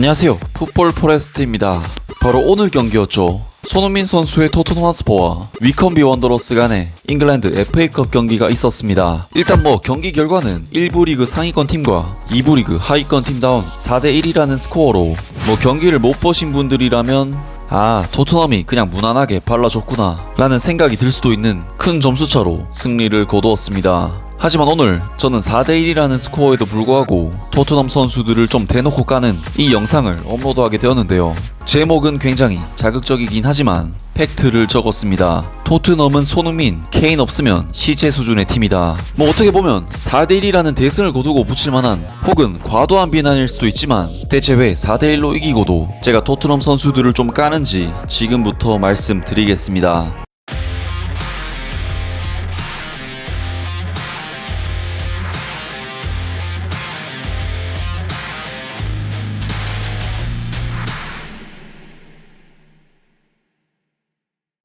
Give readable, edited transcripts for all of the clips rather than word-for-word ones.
안녕하세요, 풋볼 포레스트입니다. 바로 오늘 경기였죠. 손흥민 선수의 토트넘 핫스퍼와 위컴비 원더러스 간의 잉글랜드 FA컵 경기가 있었습니다. 일단 경기 결과는 1부 리그 상위권 팀과 2부 리그 하위권 팀다운 4대1이라는 스코어로 경기를 못 보신 분들이라면 토트넘이 그냥 무난하게 발라줬구나 라는 생각이 들 수도 있는 큰 점수차로 승리를 거두었습니다. 하지만 오늘 저는 4대1이라는 스코어에도 불구하고 토트넘 선수들을 좀 대놓고 까는 이 영상을 업로드하게 되었는데요. 제목은 굉장히 자극적이긴 하지만 팩트를 적었습니다. 토트넘은 손흥민, 케인 없으면 시체 수준의 팀이다. 어떻게 보면 4대1이라는 대승을 거두고 붙일만한 혹은 과도한 비난일 수도 있지만 대체 왜 4대1로 이기고도 제가 토트넘 선수들을 좀 까는지 지금부터 말씀드리겠습니다.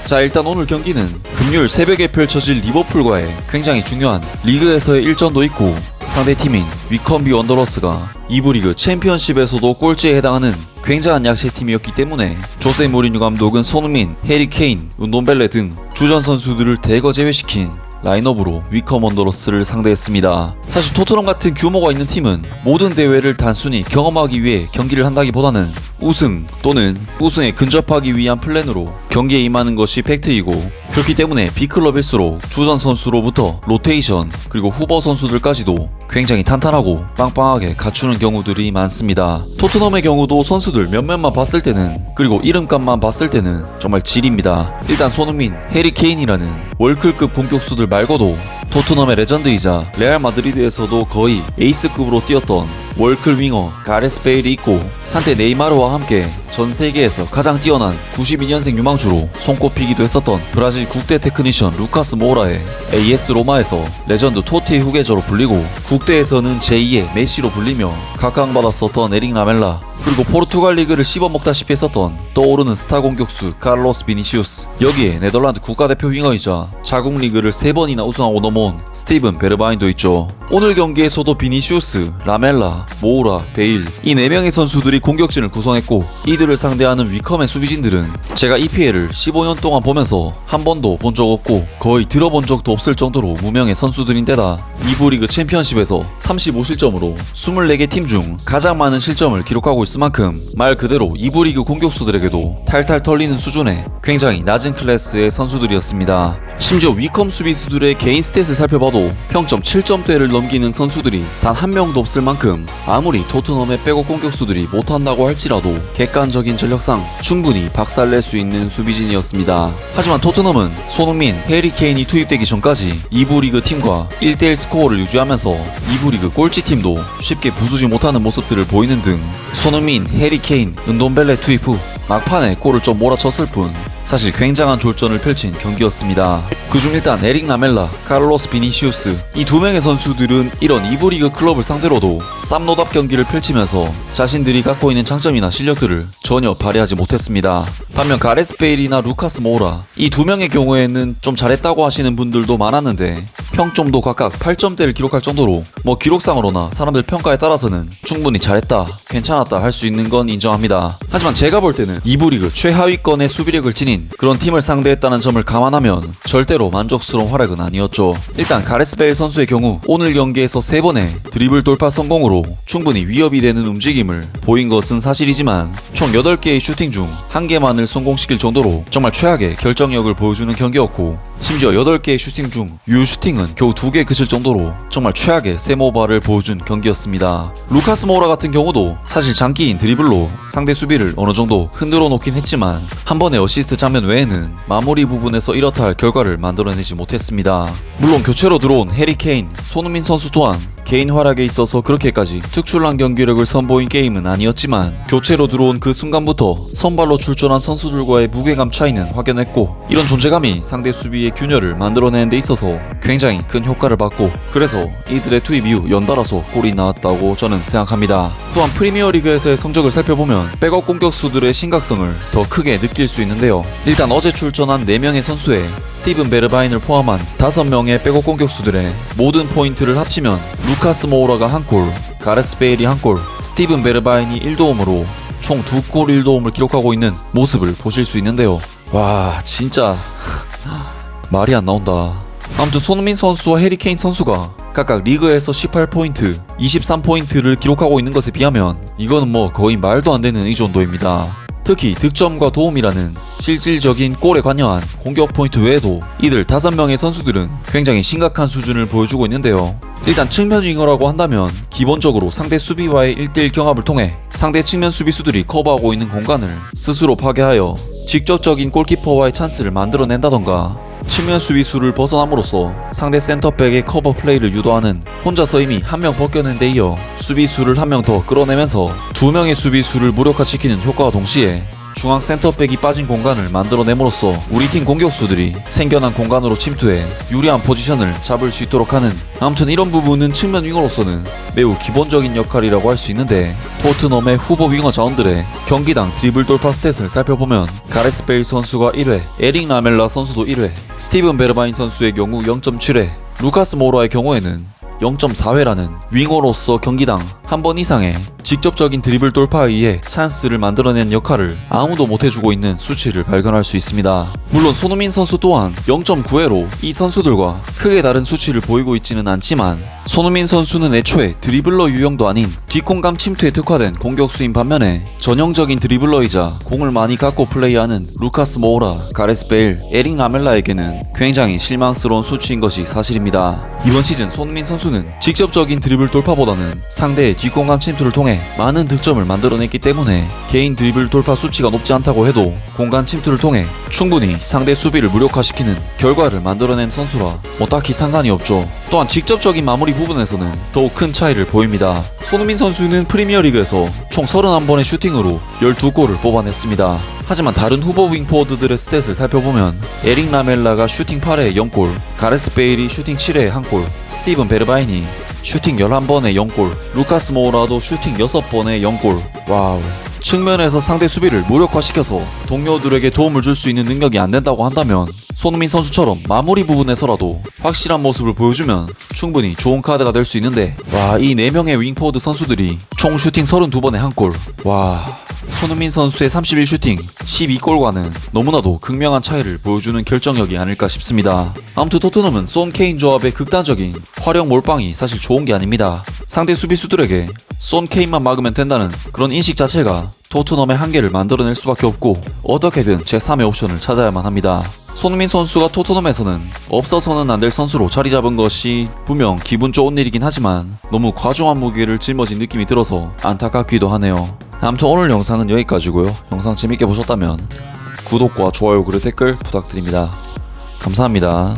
자, 일단 오늘 경기는 금요일 새벽에 펼쳐질 리버풀과의 굉장히 중요한 리그에서의 일전도 있고 상대팀인 위컴비 원더러스가 2부 리그 챔피언십에서도 꼴찌에 해당하는 굉장한 약체팀이었기 때문에 조세 모리뉴 감독은 손흥민, 해리 케인, 운돈벨레 등 주전 선수들을 대거 제외시킨 라인업으로 위컴 원더러스를 상대했습니다. 사실 토트넘 같은 규모가 있는 팀은 모든 대회를 단순히 경험하기 위해 경기를 한다기보다는 우승 또는 우승에 근접하기 위한 플랜으로 경기에 임하는 것이 팩트이고, 그렇기 때문에 B클럽일수록 주전 선수로부터 로테이션 그리고 후보 선수들까지도 굉장히 탄탄하고 빵빵하게 갖추는 경우들이 많습니다. 토트넘의 경우도 선수들 몇몇만 봤을 때는, 그리고 이름값만 봤을 때는 정말 질입니다. 일단 손흥민, 해리 케인이라는 월클급 공격수들 말고도 토트넘의 레전드이자 레알 마드리드에서도 거의 에이스급으로 뛰었던 월클 윙어 가레스 베일이 있고, 한때 네이마르와 함께 전 세계에서 가장 뛰어난 92년생 유망주로 손꼽히기도 했었던 브라질 국대 테크니션 루카스 모우라의 AS 로마에서 레전드 토티의 후계자로 불리고, 국대에서는 제2의 메시로 불리며 각광받았었던 에릭 라멜라, 그리고 포르투갈 리그를 씹어먹다시피 했었던 떠오르는 스타 공격수 카를로스 비니시우스, 여기에 네덜란드 국가대표 윙어이자 자국 리그를 3번이나 우승하고 넘어온 스티븐 베르바인도 있죠. 오늘 경기에서도 비니시우스, 라멜라, 모우라, 베일 이 4명의 선수들이 공격진을 구성했고, 이들을 상대하는 위컴의 수비진들은 제가 EPL을 15년 동안 보면서 한 번도 본 적 없고 거의 들어본 적도 없을 정도로 무명의 선수들인데다 2부 리그 챔피언십에서 35실점으로 24개 팀 중 가장 많은 실점을 기록하고 있을 만큼 말 그대로 2부 리그 공격수들에게도 탈탈 털리는 수준의 굉장히 낮은 클래스의 선수들이었습니다. 심지어 위컴 수비수들의 개인 스탯을 살펴봐도 평점 7점대를 넘기는 선수들이 단 한 명도 없을 만큼 아무리 토트넘의 백업 공격수들이 못한다고 할지라도 객관적인 전력상 충분히 박살낼 수 있는 수비진이었습니다. 하지만 토트넘은 손흥민, 해리 케인이 투입되기 전까지 2부 리그 팀과 1대1 스코어를 유지하면서 2부 리그 꼴찌팀도 쉽게 부수지 못하는 모습들을 보이는 등 손흥민, 해리 케인, 은돈벨레 투입 후 막판에 골을 좀 몰아쳤을 뿐 사실 굉장한 졸전을 펼친 경기였습니다. 그중 일단 에릭 라멜라, 카를로스 비니시우스 이 2명의 선수들은 이런 2부 리그 클럽을 상대로도 쌈노답 경기를 펼치면서 자신들이 갖고 있는 장점이나 실력들을 전혀 발휘하지 못했습니다. 반면 가레스 베일이나 루카스 모우라 이 2명의 경우에는 좀 잘했다고 하시는 분들도 많았는데 평점도 각각 8점대를 기록할 정도로 기록상으로나 사람들 평가에 따라서는 충분히 잘했다, 괜찮았다 할 수 있는 건 인정합니다. 하지만 제가 볼 때는 2부 리그 최하위권의 수비력을 지닌 그런 팀을 상대했다는 점을 감안하면 절대로 만족스러운 활약은 아니었죠. 일단 가레스 베일 선수의 경우 오늘 경기에서 3번의 드리블 돌파 성공으로 충분히 위협이 되는 움직임을 보인 것은 사실이지만 총 8개의 슈팅 중 1개만을 성공시킬 정도로 정말 최악의 결정력을 보여주는 경기였고, 심지어 8개의 슈팅 중 유슈팅은 겨우 2개 그칠 정도로 정말 최악의 세모바를 보여준 경기였습니다. 루카스 모우라 같은 경우도 사실 장기인 드리블로 상대 수비를 어느 정도 흔들어 놓긴 했지만 한 번의 어시스트 장면 외에는 마무리 부분에서 이렇다 할 결과를 만들어내지 못했습니다. 물론 교체로 들어온 해리 케인, 손흥민 선수 또한 개인 활약에 있어서 그렇게까지 특출난 경기력을 선보인 게임은 아니었지만 교체로 들어온 그 순간부터 선발로 출전한 선수들과의 무게감 차이는 확연했고, 이런 존재감이 상대 수비의 균열을 만들어내는 데 있어서 굉장히 큰 효과를 받고, 그래서 이들의 투입 이후 연달아서 골이 나왔다고 저는 생각합니다. 또한 프리미어리그에서의 성적을 살펴보면 백업 공격수들의 심각성을 더 크게 느낄 수 있는데요. 일단 어제 출전한 4명의 선수에 스티븐 베르바인을 포함한 5명의 백업 공격수들의 모든 포인트를 합치면 루카스 모우라가 1골, 가레스 베일이 1골, 스티븐 베르바인이 1도움으로 총 2골 1도움을 기록하고 있는 모습을 보실 수 있는데요. 와 진짜 말이 안 나온다. 아무튼 손흥민 선수와 해리 케인 선수가 각각 리그에서 18포인트, 23포인트를 기록하고 있는 것에 비하면 이거는 뭐 거의 말도 안 되는 의존도입니다. 특히 득점과 도움이라는 실질적인 골에 관여한 공격 포인트 외에도 이들 5명의 선수들은 굉장히 심각한 수준을 보여주고 있는데요. 일단 측면 윙어라고 한다면 기본적으로 상대 수비와의 1대1 경합을 통해 상대 측면 수비수들이 커버하고 있는 공간을 스스로 파괴하여 직접적인 골키퍼와의 찬스를 만들어낸다던가 측면 수비수를 벗어남으로써 상대 센터백의 커버 플레이를 유도하는 혼자서 이미 한 명 벗겨낸 데 이어 수비수를 한 명 더 끌어내면서 2명의 수비수를 무력화시키는 효과와 동시에 중앙 센터백이 빠진 공간을 만들어냄으로써 우리 팀 공격수들이 생겨난 공간으로 침투해 유리한 포지션을 잡을 수 있도록 하는, 아무튼 이런 부분은 측면 윙어로서는 매우 기본적인 역할이라고 할 수 있는데, 토트넘의 후보 윙어 자원들의 경기당 드리블 돌파 스탯을 살펴보면 가레스 베일 선수가 1회, 에릭 라멜라 선수도 1회, 스티븐 베르바인 선수의 경우 0.7회, 루카스 모라의 경우에는 0.4회라는 윙어로서 경기당 한 번 이상의 직접적인 드리블 돌파에 의해 찬스를 만들어낸 역할을 아무도 못해주고 있는 수치를 발견할 수 있습니다. 물론 손흥민 선수 또한 0.9회로 이 선수들과 크게 다른 수치를 보이고 있지는 않지만, 손흥민 선수는 애초에 드리블러 유형도 아닌 뒷공간 침투에 특화된 공격수인 반면에 전형적인 드리블러이자 공을 많이 갖고 플레이하는 루카스 모우라, 가레스 베일, 에릭 라멜라에게는 굉장히 실망스러운 수치인 것이 사실입니다. 이번 시즌 손흥민 선수는 직접적인 드리블 돌파보다는 상대의 뒷공간 침투를 통해 많은 득점을 만들어냈기 때문에 개인 드리블 돌파 수치가 높지 않다고 해도 공간 침투를 통해 충분히 상대 수비를 무력화시키는 결과를 만들어낸 선수라 뭐 딱히 상관이 없죠. 또한 직접적인 마무리 부분에서는 더욱 큰 차이를 보입니다. 손흥민 선수는 프리미어리그에서 총 31번의 슈팅으로 12골을 뽑아냈습니다. 하지만 다른 후보 윙포워드들의 스탯을 살펴보면 에릭 라멜라가 슈팅 8회에 0골, 가레스 베일이 슈팅 7회에 1골, 스티븐 베르바인이 슈팅 11번에 0골, 루카스 모우라도 슈팅 6번에 0골. 와우. 측면에서 상대 수비를 무력화시켜서 동료들에게 도움을 줄 수 있는 능력이 안 된다고 한다면 손흥민 선수처럼 마무리 부분에서라도 확실한 모습을 보여주면 충분히 좋은 카드가 될 수 있는데, 와, 이 4명의 윙포워드 선수들이 총 슈팅 32번에 1골. 와, 손흥민 선수의 31슈팅 12골과는 너무나도 극명한 차이를 보여주는 결정력이 아닐까 싶습니다. 아무튼 토트넘은 쏜 케인 조합의 극단적인 화력 몰빵이 사실 좋은 게 아닙니다. 상대 수비수들에게 쏜 케인만 막으면 된다는 그런 인식 자체가 토트넘의 한계를 만들어낼 수밖에 없고 어떻게든 제3의 옵션을 찾아야만 합니다. 손흥민 선수가 토트넘에서는 없어서는 안 될 선수로 자리 잡은 것이 분명 기분 좋은 일이긴 하지만 너무 과중한 무게를 짊어진 느낌이 들어서 안타깝기도 하네요. 아무튼 오늘 영상은 여기까지고요. 영상 재밌게 보셨다면 구독과 좋아요 그리고 댓글 부탁드립니다. 감사합니다.